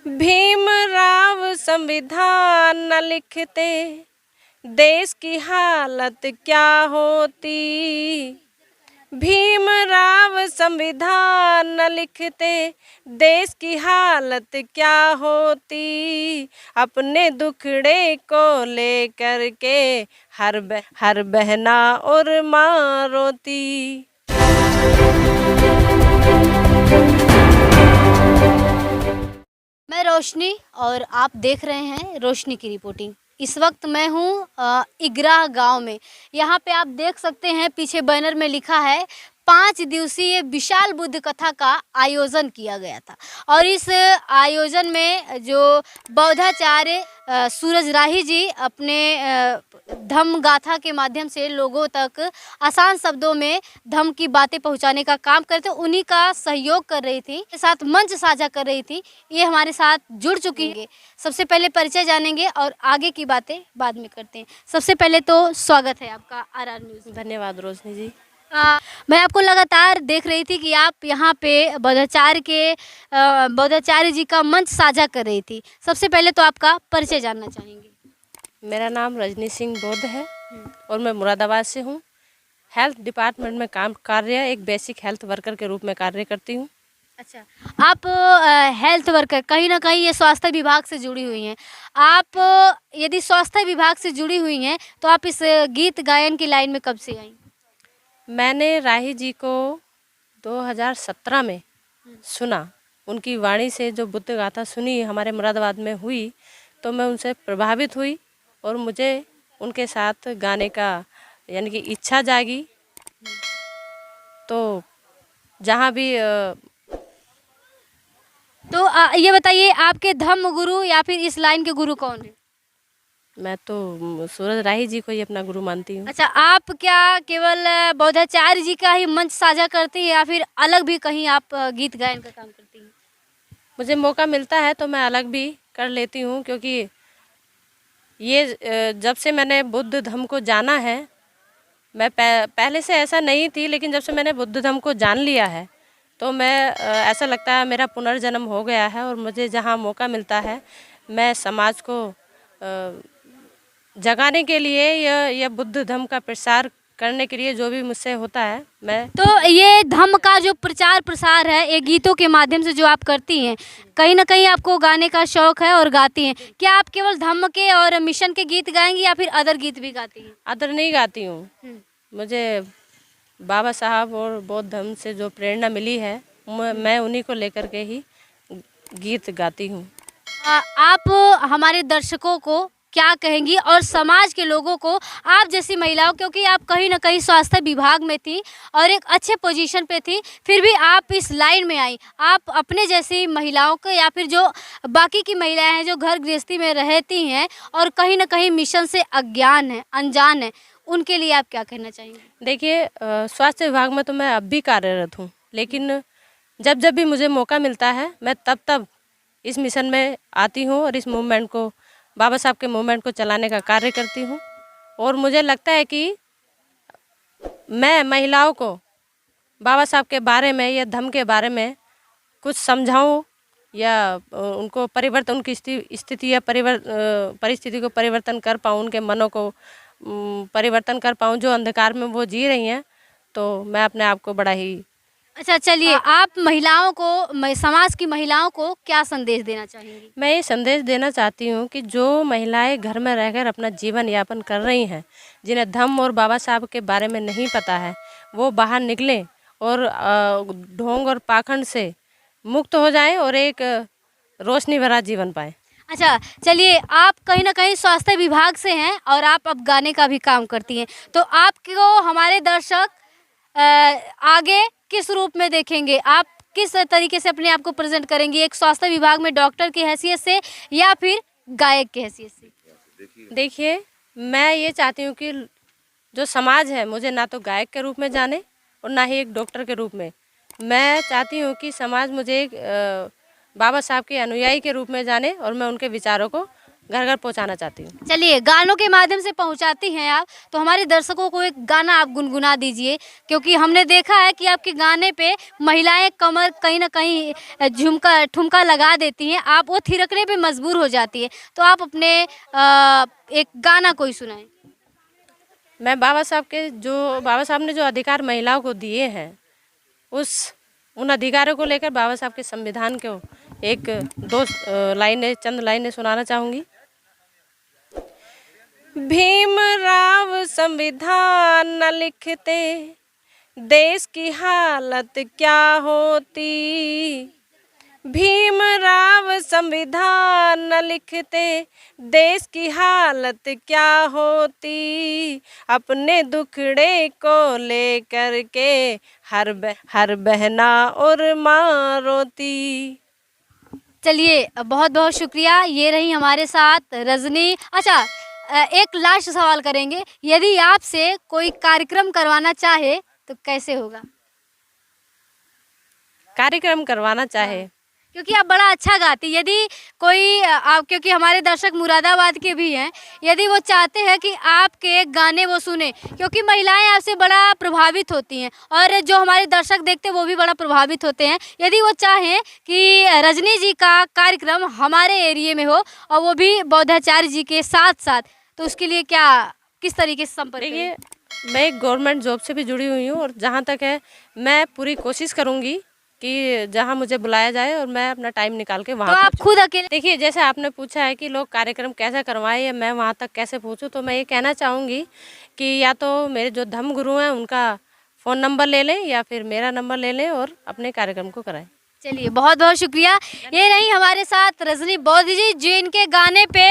भीमराव संविधान न लिखते देश की हालत क्या होती। भीमराव संविधान न लिखते देश की हालत क्या होती। अपने दुखड़े को लेकर के हर बहना और माँ रोती। मैं रोशनी और आप देख रहे हैं रोशनी की रिपोर्टिंग। इस वक्त मैं हूँ इगरा गांव में। यहाँ पे आप देख सकते हैं पीछे बैनर में लिखा है 5 दिवसीय विशाल बुद्ध कथा का आयोजन किया गया था। और इस आयोजन में जो बौद्धाचार्य सूरज राही जी अपने धम्म गाथा के माध्यम से लोगों तक आसान शब्दों में धम्म की बातें पहुंचाने का काम करते, उन्हीं का सहयोग कर रही थी, के साथ मंच साझा कर रही थी। ये हमारे साथ जुड़ चुकी है। सबसे पहले परिचय जानेंगे और आगे की बातें बाद में करते हैं। सबसे पहले तो स्वागत है आपका RR न्यूज़। धन्यवाद रोशनी जी। मैं आपको लगातार देख रही थी कि आप यहाँ पे बौद्धाचार्य जी का मंच साझा कर रही थी। सबसे पहले तो आपका परिचय जानना चाहेंगे। मेरा नाम रजनी सिंह बौद्ध है और मैं मुरादाबाद से हूँ। हेल्थ डिपार्टमेंट में कार्य एक बेसिक हेल्थ वर्कर के रूप में कार्य करती हूँ। अच्छा, आप हेल्थ वर्कर, कहीं ना कहीं ये स्वास्थ्य विभाग से जुड़ी हुई हैं। आप यदि स्वास्थ्य विभाग से जुड़ी हुई हैं तो आप इस गीत गायन की लाइन में कब से आई? मैंने राही जी को 2017 में सुना। उनकी वाणी से जो बुद्ध गाथा सुनी हमारे मुरादाबाद में हुई तो मैं उनसे प्रभावित हुई और मुझे उनके साथ गाने का यानी कि इच्छा जागी। तो जहाँ भी तो ये बताइए, आपके धम्म गुरु या फिर इस लाइन के गुरु कौन है? मैं तो सूरज राही जी को ही अपना गुरु मानती हूँ। अच्छा, आप क्या केवल बौद्धाचार्य जी का ही मंच साझा करती हैं या फिर अलग भी कहीं आप गीत गायन का काम करती हैं? मुझे मौका मिलता है तो मैं अलग भी कर लेती हूँ, क्योंकि ये जब से मैंने बुद्ध धम्म को जाना है, मैं पहले से ऐसा नहीं थी, लेकिन जब से मैंने बुद्ध धम्म को जान लिया है तो मैं ऐसा लगता है मेरा पुनर्जन्म हो गया है। और मुझे जहाँ मौका मिलता है मैं समाज को जगाने के लिए या बुद्ध धम्म का प्रसार करने के लिए जो भी मुझसे होता है मैं। तो ये धम्म का जो प्रचार प्रसार है, ये गीतों के माध्यम से जो आप करती हैं, कहीं ना कहीं आपको गाने का शौक है और गाती हैं। क्या आप केवल धम्म के और मिशन के गीत गाएंगी या फिर अदर गीत भी गाती हैं? अदर नहीं गाती हूँ। मुझे बाबा साहब और बौद्ध धर्म से जो प्रेरणा मिली है मैं उन्हीं को लेकर के ही गीत गाती हूँ। आप हमारे दर्शकों को क्या कहेंगी और समाज के लोगों को, आप जैसी महिलाओं, क्योंकि आप कहीं ना कहीं स्वास्थ्य विभाग में थी और एक अच्छे पोजीशन पे थी, फिर भी आप इस लाइन में आई। आप अपने जैसी महिलाओं को या फिर जो बाकी की महिलाएं हैं जो घर गृहस्थी में रहती हैं और कहीं ना कहीं मिशन से अज्ञान है, अनजान है, उनके लिए आप क्या कहना चाहेंगे? देखिए, स्वास्थ्य विभाग में तो मैं अब भी कार्यरत हूँ, लेकिन जब जब भी मुझे मौका मिलता है मैं तब इस मिशन में आती हूँ और इस मूवमेंट को, बाबा साहब के मूवमेंट को चलाने का कार्य करती हूँ। और मुझे लगता है कि मैं महिलाओं को बाबा साहब के बारे में या धम्म के बारे में कुछ समझाऊँ या उनको परिवर्तन, उनकी स्थिति या परिस्थिति को परिवर्तन कर पाऊँ, उनके मनों को परिवर्तन कर पाऊँ जो अंधकार में वो जी रही हैं, तो मैं अपने आप को बड़ा ही। अच्छा, चलिए, आप महिलाओं को, समाज की महिलाओं को क्या संदेश देना चाहेंगी? मैं ये संदेश देना चाहती हूँ कि जो महिलाएं घर में रहकर अपना जीवन यापन कर रही हैं, जिन्हें धम्म और बाबा साहब के बारे में नहीं पता है, वो बाहर निकलें और ढोंग और पाखंड से मुक्त हो जाएं और एक रोशनी भरा जीवन पाएं। अच्छा, चलिए, आप कहीं ना कहीं स्वास्थ्य विभाग से हैं और आप अब गाने का भी काम करती हैं, तो आपको हमारे दर्शक आगे किस रूप में देखेंगे? आप किस तरीके से अपने आप को प्रेजेंट करेंगी, एक स्वास्थ्य विभाग में डॉक्टर की हैसियत से या फिर गायक की हैसियत से? देखिए, मैं ये चाहती हूँ कि जो समाज है मुझे ना तो गायक के रूप में जाने और ना ही एक डॉक्टर के रूप में। मैं चाहती हूँ कि समाज मुझे एक बाबा साहब के अनुयायी के रूप में जाने और मैं उनके विचारों को घर घर पहुंचाना चाहती हूँ। चलिए, गानों के माध्यम से पहुंचाती हैं आप, तो हमारे दर्शकों को एक गाना आप गुनगुना दीजिए, क्योंकि हमने देखा है कि आपके गाने पे महिलाएं कमर कहीं ना कहीं झुमका ठुमका लगा देती हैं, आप वो थिरकने पे मजबूर हो जाती है। तो आप अपने एक गाना कोई सुनाएं। मैं बाबा साहब ने जो अधिकार महिलाओं को दिए हैं, उन अधिकारों को लेकर बाबा साहब के संविधान को एक चंद लाइनें सुनाना चाहूँगी। भीमराव संविधान न लिखते देश की हालत क्या होती। भीमराव संविधान न लिखते देश की हालत क्या होती। अपने दुखड़े को लेकर के हर बहना और माँ रोती। चलिए, बहुत बहुत शुक्रिया। ये रही हमारे साथ रजनी। अच्छा, एक लास्ट सवाल करेंगे, यदि आपसे कोई कार्यक्रम करवाना चाहे तो कैसे होगा? कार्यक्रम करवाना चाहे, क्योंकि आप बड़ा अच्छा गाती, यदि कोई आप, क्योंकि हमारे दर्शक मुरादाबाद के भी हैं, यदि वो चाहते हैं कि आपके गाने वो सुने, क्योंकि महिलाएं आपसे बड़ा प्रभावित होती हैं और जो हमारे दर्शक देखते हैं वो भी बड़ा प्रभावित होते हैं, यदि वो चाहें कि रजनी जी का कार्यक्रम हमारे एरिए में हो और वो भी बौद्धाचार्य जी के साथ साथ, तो उसके लिए क्या, किस तरीके से संपर्क करें? देखिए, मैं एक गवर्नमेंट जॉब से भी जुड़ी हुई हूँ और जहाँ तक है मैं पूरी कोशिश करूँगी कि जहाँ मुझे बुलाया जाए और मैं अपना टाइम निकाल के वहाँ तो आप खुद अकेले? देखिए, जैसे आपने पूछा है कि लोग कार्यक्रम कैसे करवाएं या मैं वहाँ तक कैसे पहुँचूँ, तो मैं ये कहना चाहूँगी कि या तो मेरे जो धर्म गुरु हैं उनका फ़ोन नंबर ले लें या फिर मेरा नंबर ले लें और अपने कार्यक्रम को कराएं। चलिए, बहुत बहुत शुक्रिया। ये रही हमारे साथ रजनी बौद्ध जी, जिनके गाने पे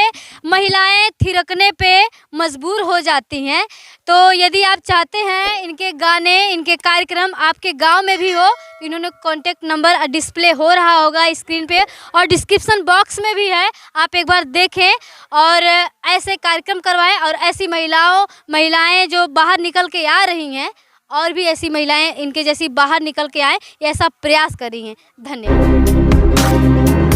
महिलाएं थिरकने पे मजबूर हो जाती हैं। तो यदि आप चाहते हैं इनके गाने, इनके कार्यक्रम आपके गांव में भी हो, तो इन्होंने कॉन्टेक्ट नंबर डिस्प्ले हो रहा होगा स्क्रीन पे और डिस्क्रिप्शन बॉक्स में भी है, आप एक बार देखें और ऐसे कार्यक्रम करवाएं और ऐसी महिलाएं जो बाहर निकल के आ रही हैं, और भी ऐसी महिलाएं इनके जैसी बाहर निकल के आए, ऐसा प्रयास कर रही हैं। धन्यवाद।